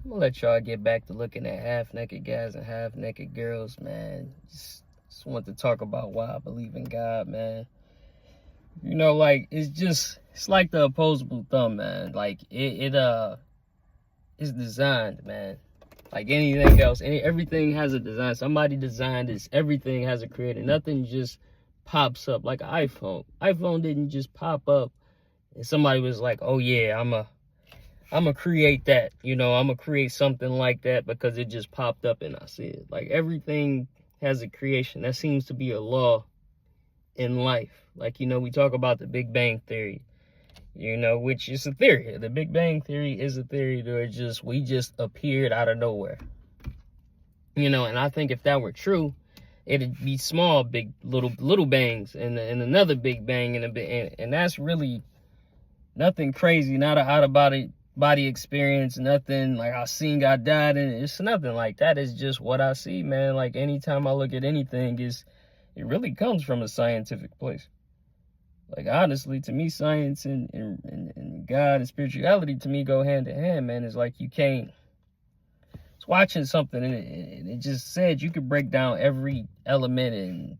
I'm gonna let y'all get back to looking at half-naked guys and half-naked girls, man. Just want to talk about why I believe in God, man. You know, like, it's like the opposable thumb, man. Like, it's designed, man. Like anything else, everything has a design. Somebody designed this. Everything has a creator. Nothing just pops up like an iPhone. iPhone didn't just pop up and somebody was like, oh yeah, I'm gonna create that. You know, I'm gonna create something like that because it just popped up and I see it. Like everything has a creation. That seems to be a law in life. Like, you know, we talk about the Big Bang Theory, you know, which is a theory. The Big Bang Theory is a theory that we just appeared out of nowhere. You know, and I think if that were true, it'd be small, big, little bangs, and another big bang, and that's really nothing crazy, not an out of body experience, nothing like I seen God died, and it's nothing like that. It's just what I see, man. Like anytime I look at anything, it really comes from a scientific place. Like honestly, to me, science and God and spirituality to me go hand in hand, man. It's like you can't. It's watching something and it just said you could break down every element and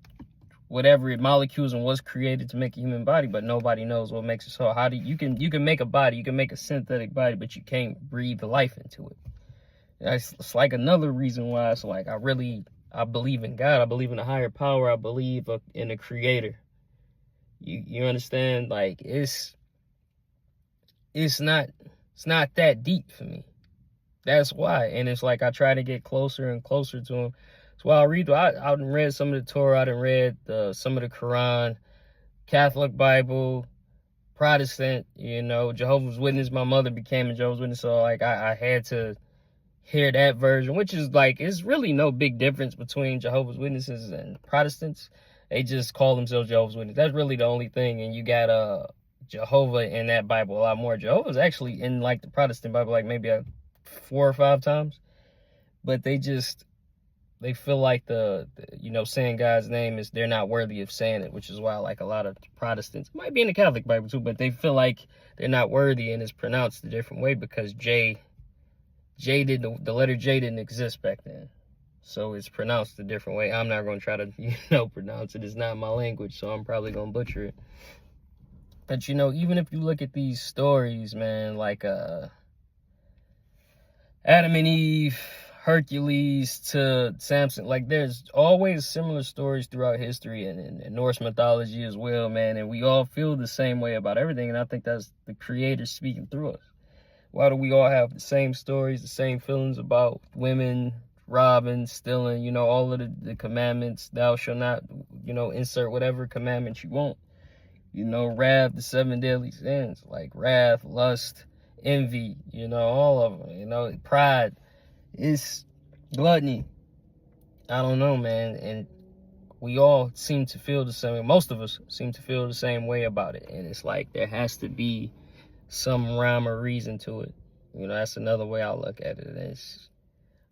whatever molecules and what's created to make a human body, but nobody knows what makes it so. How do you can make a body, you can make a synthetic body, but you can't breathe the life into it. It's like another reason why it's like I believe in God, I believe in a higher power, I believe in a creator. You understand? Like it's not that deep for me. That's why. And it's like I try to get closer and closer to him. That's why I read some of the Torah, I done read some of the Quran, Catholic Bible, Protestant, you know, Jehovah's Witness. My mother became a Jehovah's Witness, so like I had to hear that version, which is like, it's really no big difference between Jehovah's Witnesses and Protestants. They just call themselves Jehovah's Witnesses. That's really the only thing. And you got Jehovah in that Bible a lot more. Jehovah's actually in like the Protestant Bible like maybe 4 or 5 times. But they feel like the you know, saying God's name they're not worthy of saying it, which is why like a lot of Protestants, might be in the Catholic Bible too, but they feel like they're not worthy and it's pronounced a different way because the letter J didn't exist back then. So it's pronounced a different way. I'm not going to try to, you know, pronounce it. It's not my language, so I'm probably going to butcher it. But, you know, even if you look at these stories, man, like Adam and Eve, Hercules to Samson, like there's always similar stories throughout history and Norse mythology as well, man. And we all feel the same way about everything. And I think that's the creator speaking through us. Why do we all have the same stories, the same feelings about women, robbing, stealing, you know, all of the commandments? Thou shalt not, you know, insert whatever commandment you want. You know, wrath, the 7 deadly sins, like wrath, lust, envy, you know, all of them, you know, pride, it's gluttony. I don't know, man. And we all seem to feel the same way. Most of us seem to feel the same way about it. And it's like there has to be some rhyme or reason to it. You know, that's another way I look at it.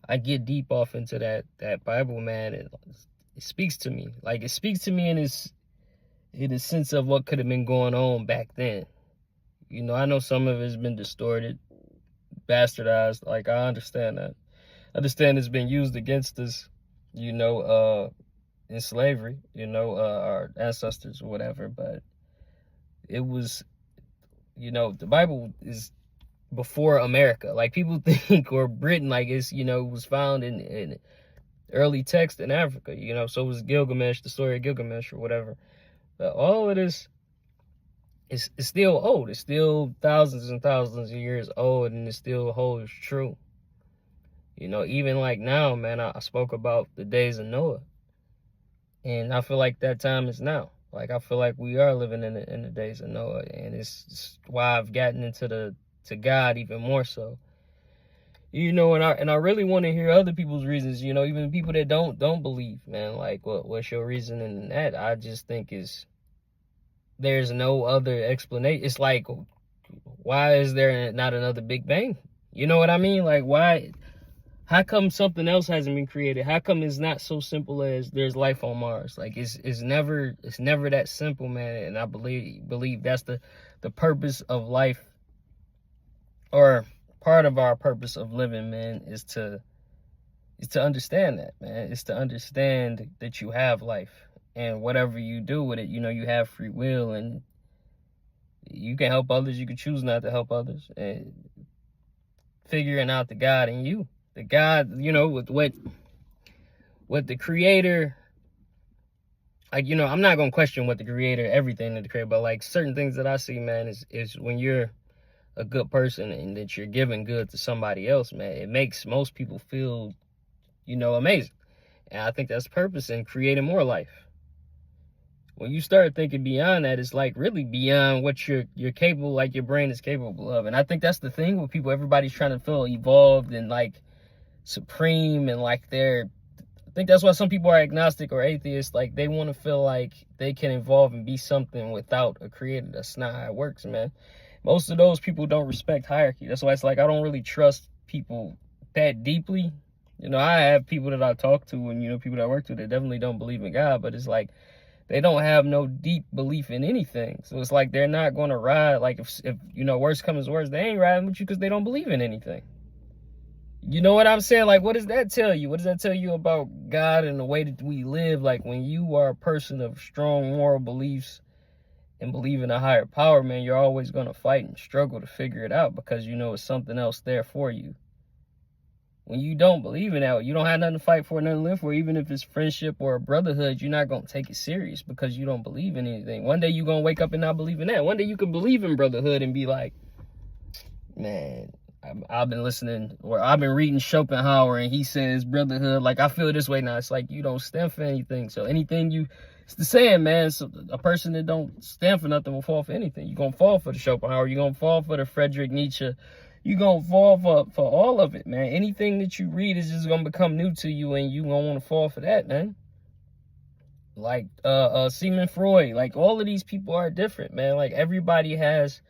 I get deep off into that Bible, man. It speaks to me. Like, it speaks to me in the sense of what could have been going on back then. You know, I know some of it's been distorted, bastardized. Like, I understand that. I understand it's been used against us, you know, in slavery, you know, our ancestors or whatever. But it was, you know, the Bible is before America. Like, people think, or Britain, like it's, you know, it was found in early text in Africa, you know. So was Gilgamesh, the story of Gilgamesh or whatever. But all of this is still old. It's still thousands and thousands of years old, and it still holds true. You know, even like now, man, I spoke about the days of Noah. And I feel like that time is now. Like, I feel like we are living in the days of Noah. And it's why I've gotten into to God even more so. You know, and I really want to hear other people's reasons, you know, even people that don't believe, man. Like, what's your reason in that? I just think there's no other explanation. It's like, why is there not another Big Bang? You know what I mean? Like, why? How come something else hasn't been created? How come it's not so simple as there's life on Mars? Like, it's never that simple, man. And I believe that's the purpose of life, or part of our purpose of living, man, is to understand that, man. It's to understand that you have life, and whatever you do with it, you know, you have free will, and you can help others, you can choose not to help others, and figuring out the God in you, the God, you know, with what the creator, like, you know, I'm not gonna question what the creator, everything that the creator, but like certain things that I see, man, is when you're a good person and that you're giving good to somebody else, man, it makes most people feel, you know, amazing. And I think that's purpose in creating more life. When you start thinking beyond that, it's like really beyond what you're capable, like your brain is capable of. And I think that's the thing with people. Everybody's trying to feel evolved and like supreme, and like I think that's why some people are agnostic or atheists. Like they want to feel like they can evolve and be something without a creator. That's not how it works, man. Most of those people don't respect hierarchy. That's why it's like I don't really trust people that deeply. You know, I have people that I talk to and, you know, people that I work with that definitely don't believe in God, but it's like they don't have no deep belief in anything. So it's like they're not going to ride. Like if you know, worse comes to worse, they ain't riding with you because they don't believe in anything. You know what I'm saying? Like, what does that tell you? What does that tell you about God and the way that we live? Like, when you are a person of strong moral beliefs and believe in a higher power, man, you're always going to fight and struggle to figure it out because you know it's something else there for you. When you don't believe in that, you don't have nothing to fight for, nothing to live for. Even if it's friendship or a brotherhood, you're not going to take it serious because you don't believe in anything. One day you're going to wake up and not believe in that. One day you can believe in brotherhood and be like, man, I've been listening, or I've been reading Schopenhauer, and he says brotherhood, like I feel this way now. It's like you don't stand for anything. So anything it's the saying, man. So a person that don't stand for nothing will fall for anything. You're going to fall for the Schopenhauer. You're going to fall for the Friedrich Nietzsche. You're going to fall for all of it, man. Anything that you read is just going to become new to you, and you're going to want to fall for that, man. Like Sigmund Freud, like all of these people are different, man. Like everybody has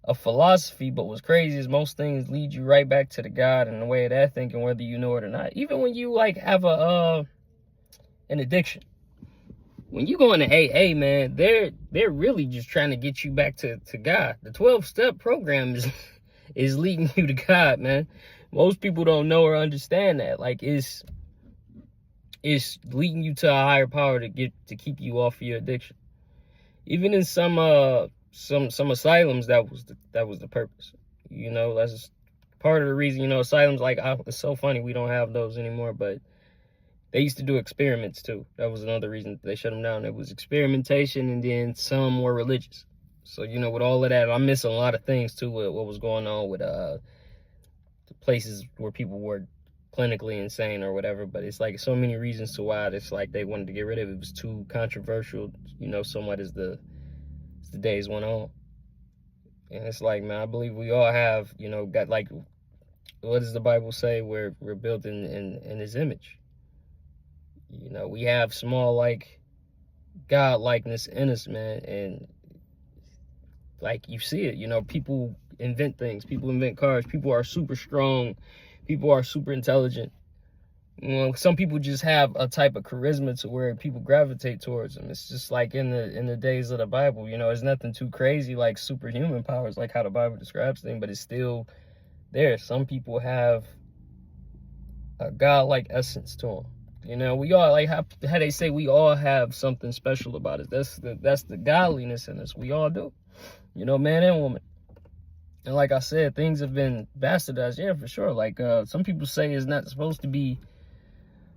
a philosophy, but what's crazy is most things lead you right back to the God and the way of that thinking, whether you know it or not. Even when you like have an addiction, when you go into AA, man, they're really just trying to get you back to God. The 12-step program is leading you to God, man. Most people don't know or understand that. Like it's leading you to a higher power to keep you off of your addiction. Even in some asylums, that was the purpose. You know, that's just part of the reason. You know, asylums, like it's so funny we don't have those anymore, but they used to do experiments too. That was another reason they shut them down. It was experimentation, and then some were religious. So, you know, with all of that, I'm missing a lot of things too with what was going on with the places where people were clinically insane or whatever. But it's like so many reasons to why it's like they wanted to get rid of it. It was too controversial, you know, somewhat as the days went on. And it's like, man, I believe we all have, you know, got, like, what does the Bible say? We're built in his image. You know, we have small, like, God likeness in us, man. And like, you see it, you know, people invent things, people invent cars, people are super strong, people are super intelligent. You know, some people just have a type of charisma to where people gravitate towards them. It's just like in the days of the Bible, you know, it's nothing too crazy like superhuman powers, like how the Bible describes things, but it's still there. Some people have a godlike essence to them. You know, we all, like how they say, we all have something special about it. That's the godliness in us. We all do, you know, man and woman. And like I said, things have been bastardized, yeah, for sure. Like some people say it's not supposed to be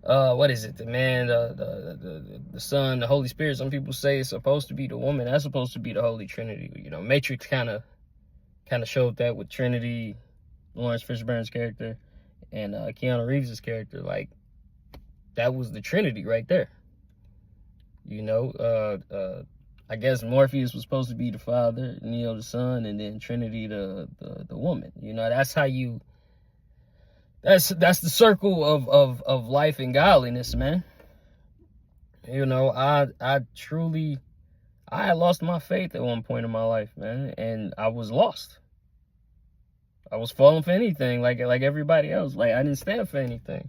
what is it, the man, the Son, the Holy Spirit. Some people say it's supposed to be the woman. That's supposed to be the Holy Trinity. You know, Matrix kind of showed that with Trinity, Lawrence Fishburne's character, and Keanu Reeves' character. Like, that was the Trinity right there. You know, I guess Morpheus was supposed to be the Father, Neo the Son, and then Trinity the woman. You know, that's how you. That's the circle of life and godliness, man. You know, I had lost my faith at one point in my life, man, and I was lost. I was falling for anything, like everybody else. Like, I didn't stand for anything.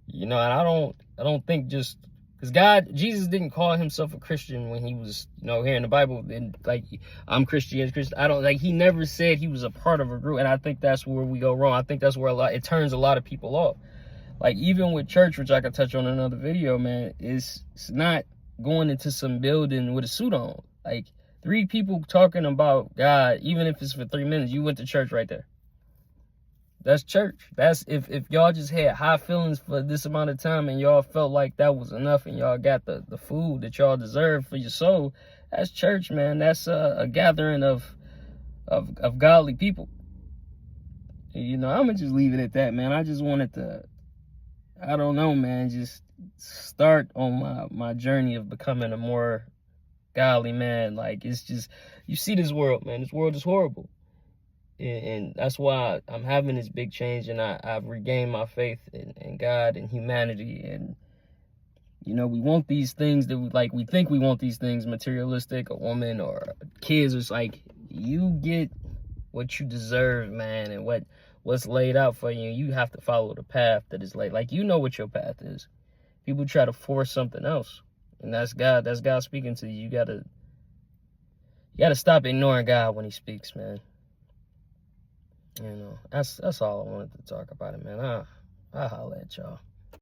You know, and I don't think just Because Jesus didn't call himself a Christian when he was, here in the Bible. And like, I'm Christian. I don't like. He never said he was a part of a group, and I think that's where we go wrong. I think that's where it turns a lot of people off. Like even with church, which I could touch on in another video, man, it's not going into some building with a suit on. Like 3 people talking about God, even if it's for 3 minutes, you went to church right there. That's church. That's if y'all just had high feelings for this amount of time and y'all felt like that was enough and y'all got the food that y'all deserve for your soul, that's church, man. That's a gathering of godly people. I'm gonna just leave it at that, man. I just wanted to, I don't know, man, just start on my journey of becoming a more godly man. Like, it's just, you see this world, man. This world is horrible. And that's why I'm having this big change, and I've regained my faith in God and humanity. And, we want these things that we think we want these things, materialistic, a woman or kids. It's like, you get what you deserve, man, and what's laid out for you. You have to follow the path that is laid. Like, what your path is. People try to force something else, and that's God. That's God speaking to you. You gotta stop ignoring God when he speaks, man. That's all I wanted to talk about it, man. I'll holler at y'all.